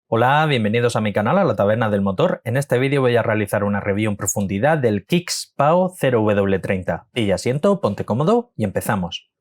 Hola, bienvenidos a mi canal, a la Taberna del Motor. En este vídeo voy a realizar una review en profundidad del Kicks PAO 0W30. Pilla asiento, ponte cómodo y empezamos.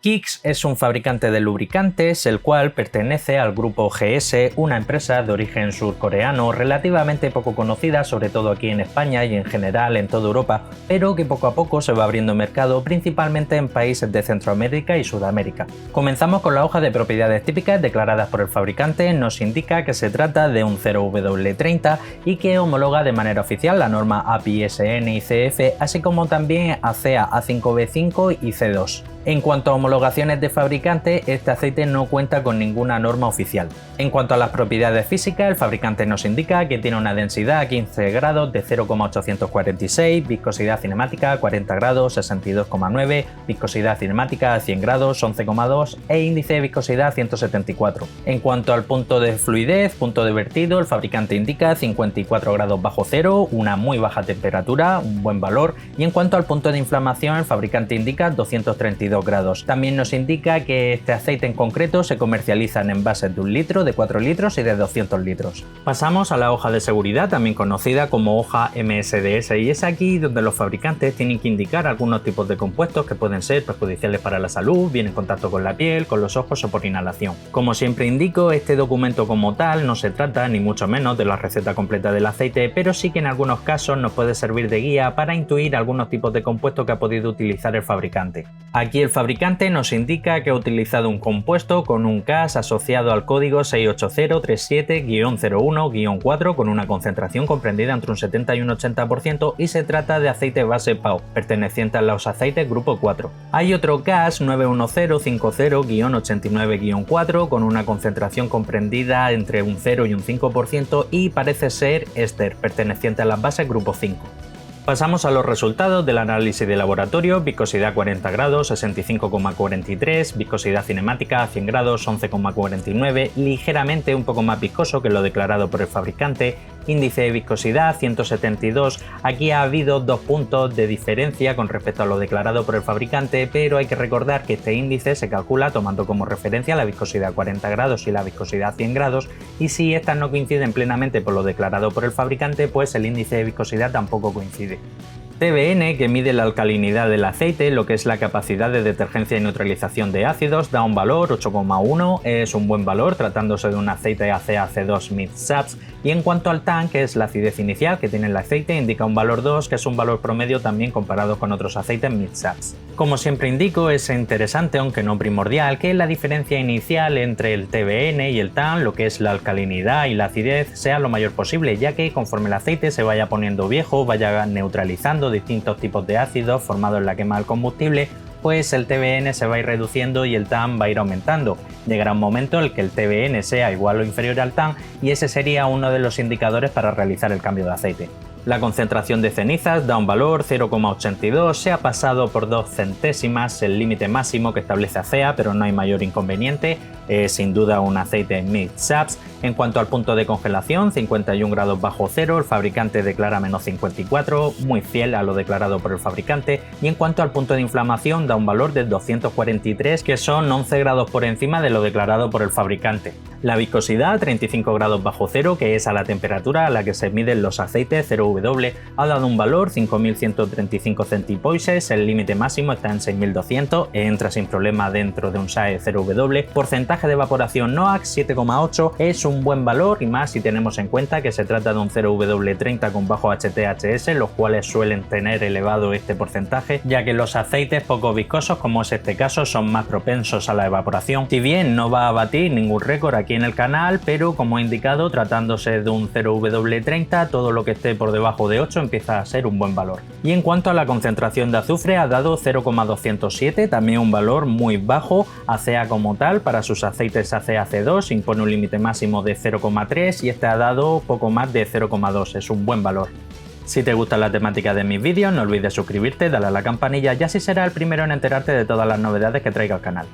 Kicks es un fabricante de lubricantes, el cual pertenece al grupo GS, una empresa de origen surcoreano relativamente poco conocida, sobre todo aquí en España y en general en toda Europa, pero que poco a poco se va abriendo mercado principalmente en países de Centroamérica y Sudamérica. Comenzamos con la hoja de propiedades típicas declaradas por el fabricante. Nos indica que se trata de un 0W30 y que homologa de manera oficial la norma API-SN y CF, así como también ACEA A5V5 y C2. En cuanto a homologaciones de fabricante, este aceite no cuenta con ninguna norma oficial. En cuanto a las propiedades físicas, el fabricante nos indica que tiene una densidad a 15 grados de 0,846, viscosidad cinemática 40 grados 62,9, viscosidad cinemática a 100 grados 11,2 e índice de viscosidad 174. En cuanto al punto de fluidez, punto de vertido, el fabricante indica 54 grados bajo cero, una muy baja temperatura, un buen valor, y en cuanto al punto de inflamación, el fabricante indica 232 grados. También nos indica que este aceite en concreto se comercializa en envases de 1 litro, de 4 litros y de 200 litros. Pasamos a la hoja de seguridad, también conocida como hoja MSDS, y es aquí donde los fabricantes tienen que indicar algunos tipos de compuestos que pueden ser perjudiciales para la salud, bien en contacto con la piel, con los ojos o por inhalación. Como siempre indico, este documento como tal no se trata ni mucho menos de la receta completa del aceite, pero sí que en algunos casos nos puede servir de guía para intuir algunos tipos de compuestos que ha podido utilizar el fabricante. Aquí el fabricante nos indica que ha utilizado un compuesto con un CAS asociado al código 68037-01-4 con una concentración comprendida entre un 70 y un 80% y se trata de aceite base PAO, perteneciente a los aceites grupo 4. Hay otro CAS 91050-89-4 con una concentración comprendida entre un 0 y un 5% y parece ser éster, perteneciente a las bases grupo 5. Pasamos a los resultados del análisis de laboratorio: viscosidad 40 grados 65,43, viscosidad cinemática a 100 grados 11,49, ligeramente un poco más viscoso que lo declarado por el fabricante, índice de viscosidad 172. Aquí ha habido 2 puntos de diferencia con respecto a lo declarado por el fabricante, pero hay que recordar que este índice se calcula tomando como referencia la viscosidad 40 grados y la viscosidad 100 grados, y si estas no coinciden plenamente por lo declarado por el fabricante, pues el índice de viscosidad tampoco coincide. TBN, que mide la alcalinidad del aceite, lo que es la capacidad de detergencia y neutralización de ácidos, da un valor 8,1, es un buen valor tratándose de un aceite ACEA C2 Mid-Subs, y en cuanto al TAN, que es la acidez inicial que tiene el aceite, indica un valor 2, que es un valor promedio también comparado con otros aceites Mid-Subs. Como siempre indico, es interesante, aunque no primordial, que la diferencia inicial entre el TBN y el TAN, lo que es la alcalinidad y la acidez, sea lo mayor posible, ya que conforme el aceite se vaya poniendo viejo, vaya neutralizando distintos tipos de ácidos formados en la quema del combustible, pues el TBN se va a ir reduciendo y el TAN va a ir aumentando. Llegará un momento en el que el TBN sea igual o inferior al TAN y ese sería uno de los indicadores para realizar el cambio de aceite. La concentración de cenizas da un valor 0,82, se ha pasado por 2 centésimas el límite máximo que establece ACEA, pero no hay mayor inconveniente, es sin duda un aceite Mid-Subs. En cuanto al punto de congelación, 51 grados bajo cero, el fabricante declara menos 54, muy fiel a lo declarado por el fabricante, y en cuanto al punto de inflamación da un valor de 243, que son 11 grados por encima de lo declarado por el fabricante. La viscosidad, 35 grados bajo cero, que es a la temperatura a la que se miden los aceites 0W, ha dado un valor 5135 centipoises, el límite máximo está en 6200, entra sin problema dentro de un SAE 0W. Porcentaje de evaporación NOACS 7,8, es un buen valor, y más si tenemos en cuenta que se trata de un 0W30 con bajo HTHS, los cuales suelen tener elevado este porcentaje, ya que los aceites poco viscosos, como es este caso, son más propensos a la evaporación. Si bien no va a batir ningún récord aquí en el canal, pero como he indicado, tratándose de un 0W30, todo lo que esté por debajo de 8 empieza a ser un buen valor. Y en cuanto a la concentración de azufre, ha dado 0,207, también un valor muy bajo. ACEA como tal, para sus aceites ACEA C2 impone un límite máximo de 0,3 y este ha dado poco más de 0,2, es un buen valor. Si te gusta la temática de mis vídeos, no olvides suscribirte, darle a la campanilla y así serás el primero en enterarte de todas las novedades que traiga al canal.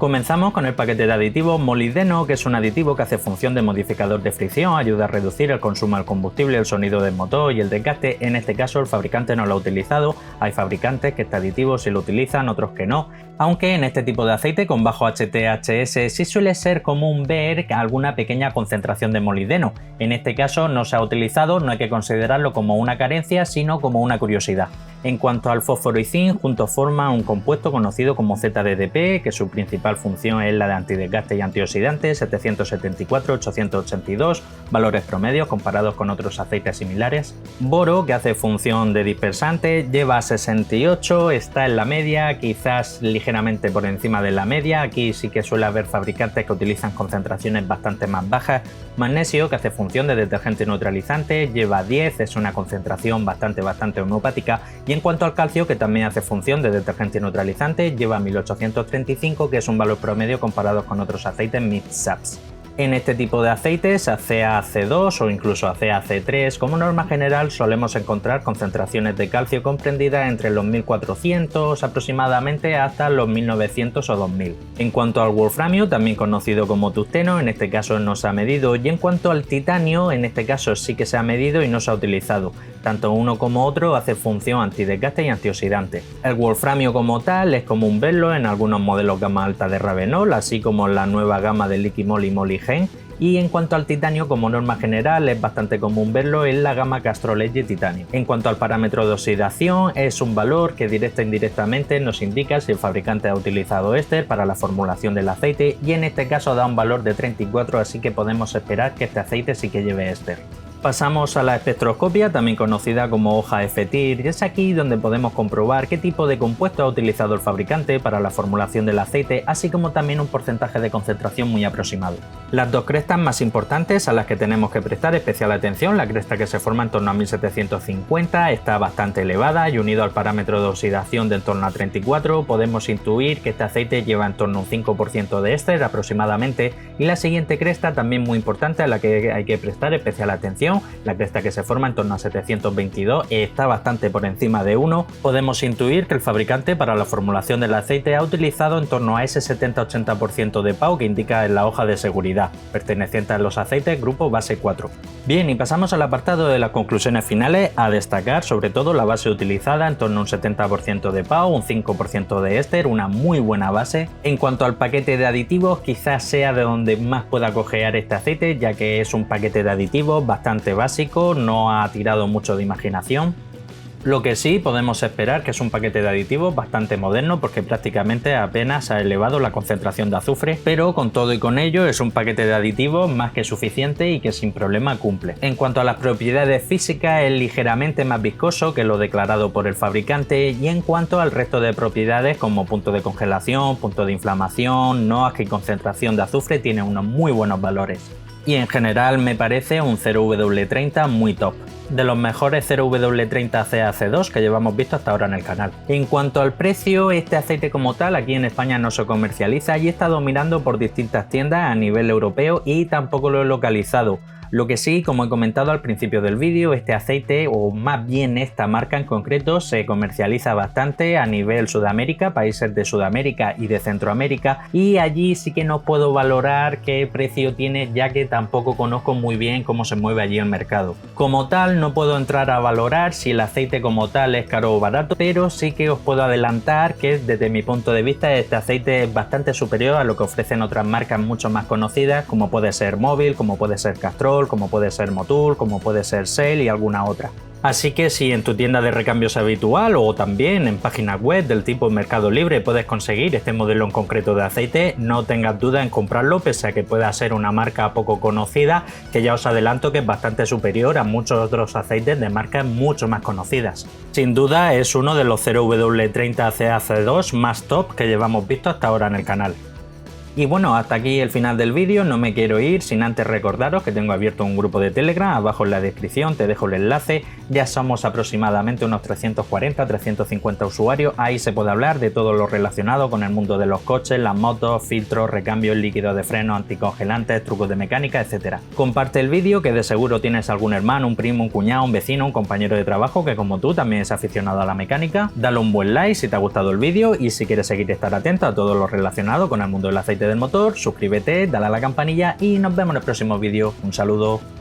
Comenzamos con el paquete de aditivos molibdeno, que es un aditivo que hace función de modificador de fricción, ayuda a reducir el consumo del combustible, el sonido del motor y el desgaste. En este caso el fabricante no lo ha utilizado, hay fabricantes que este aditivo sí lo utilizan, otros que no, aunque en este tipo de aceite con bajo HTHS sí suele ser común ver alguna pequeña concentración de molibdeno. En este caso no se ha utilizado, no hay que considerarlo como una carencia, sino como una curiosidad. En cuanto al fósforo y zinc, juntos forman un compuesto conocido como ZDDP, que su principal función es la de antidesgaste y antioxidante, 774-882, valores promedios comparados con otros aceites similares. Boro, que hace función de dispersante, lleva 68, está en la media, quizás ligeramente por encima de la media, aquí sí que suele haber fabricantes que utilizan concentraciones bastante más bajas. Magnesio, que hace función de detergente neutralizante, lleva 10, es una concentración bastante homeopática. Y en cuanto al calcio, que también hace función de detergente neutralizante, lleva 1835, que es un valor promedio comparado con otros aceites mid-SAPs. En este tipo de aceites, ACA-C2 o incluso ACA-C3, como norma general solemos encontrar concentraciones de calcio comprendidas entre los 1400 aproximadamente hasta los 1900 o 2000. En cuanto al wolframio, también conocido como tungsteno, en este caso no se ha medido, y en cuanto al titanio, en este caso sí que se ha medido y no se ha utilizado. Tanto uno como otro hace función antidesgaste y antioxidante. El wolframio como tal es común verlo en algunos modelos gama alta de Ravenol, así como en la nueva gama de Liquimol y Moligen. Y en cuanto al titanio, como norma general, es bastante común verlo en la gama Castrol Edge Titanio. En cuanto al parámetro de oxidación, es un valor que directa e indirectamente nos indica si el fabricante ha utilizado éster para la formulación del aceite, y en este caso da un valor de 34, así que podemos esperar que este aceite sí que lleve éster. Pasamos a la espectroscopia, también conocida como hoja FTIR, y es aquí donde podemos comprobar qué tipo de compuesto ha utilizado el fabricante para la formulación del aceite, así como también un porcentaje de concentración muy aproximado. Las dos crestas más importantes a las que tenemos que prestar especial atención, la cresta que se forma en torno a 1750 está bastante elevada y unido al parámetro de oxidación de en torno a 34, podemos intuir que este aceite lleva en torno a un 5% de éster aproximadamente, y la siguiente cresta también muy importante a la que hay que prestar especial atención, la cresta que se forma en torno a 722 está bastante por encima de 1, podemos intuir que el fabricante para la formulación del aceite ha utilizado en torno a ese 70-80% de PAU que indica en la hoja de seguridad, perteneciente a los aceites grupo base 4. Bien, y pasamos al apartado de las conclusiones finales, a destacar sobre todo la base utilizada en torno a un 70% de PAU, un 5% de éster, una muy buena base. En cuanto al paquete de aditivos, quizás sea de donde más pueda cojear este aceite, ya que es un paquete de aditivos bastante básico, no ha tirado mucho de imaginación. Lo que sí podemos esperar que es un paquete de aditivos bastante moderno, porque prácticamente apenas ha elevado la concentración de azufre, pero con todo y con ello es un paquete de aditivos más que suficiente y que sin problema cumple. En cuanto a las propiedades físicas, es ligeramente más viscoso que lo declarado por el fabricante, y en cuanto al resto de propiedades como punto de congelación, punto de inflamación, NOAC y concentración de azufre tiene unos muy buenos valores. Y en general me parece un 0W30 muy top, de los mejores 0W30 CAC2 que llevamos visto hasta ahora en el canal. En cuanto al precio, este aceite como tal aquí en España no se comercializa y he estado mirando por distintas tiendas a nivel europeo y tampoco lo he localizado. Lo que sí, como he comentado al principio del vídeo, este aceite, o más bien esta marca en concreto, se comercializa bastante a nivel Sudamérica, países de Sudamérica y de Centroamérica, y allí sí que no puedo valorar qué precio tiene, ya que tampoco conozco muy bien cómo se mueve allí el mercado. Como tal, no puedo entrar a valorar si el aceite como tal es caro o barato, pero sí que os puedo adelantar que desde mi punto de vista este aceite es bastante superior a lo que ofrecen otras marcas mucho más conocidas, como puede ser Móvil, como puede ser Castrol, como puede ser Motul, como puede ser Shell y alguna otra. Así que si en tu tienda de recambios habitual o también en páginas web del tipo Mercado Libre puedes conseguir este modelo en concreto de aceite, no tengas duda en comprarlo, pese a que pueda ser una marca poco conocida, que ya os adelanto que es bastante superior a muchos otros aceites de marcas mucho más conocidas. Sin duda es uno de los 0W30 CAC2 más top que llevamos visto hasta ahora en el canal. Y bueno, hasta aquí el final del vídeo, no me quiero ir sin antes recordaros que tengo abierto un grupo de Telegram, abajo en la descripción te dejo el enlace, ya somos aproximadamente unos 340-350 usuarios, ahí se puede hablar de todo lo relacionado con el mundo de los coches, las motos, filtros, recambios, líquidos de freno, anticongelantes, trucos de mecánica, etc. Comparte el vídeo que de seguro tienes algún hermano, un primo, un cuñado, un vecino, un compañero de trabajo que como tú también es aficionado a la mecánica, dale un buen like si te ha gustado el vídeo y si quieres seguir estar atento a todo lo relacionado con el mundo del aceite del motor, suscríbete, dale a la campanilla y nos vemos en el próximo vídeo. Un saludo.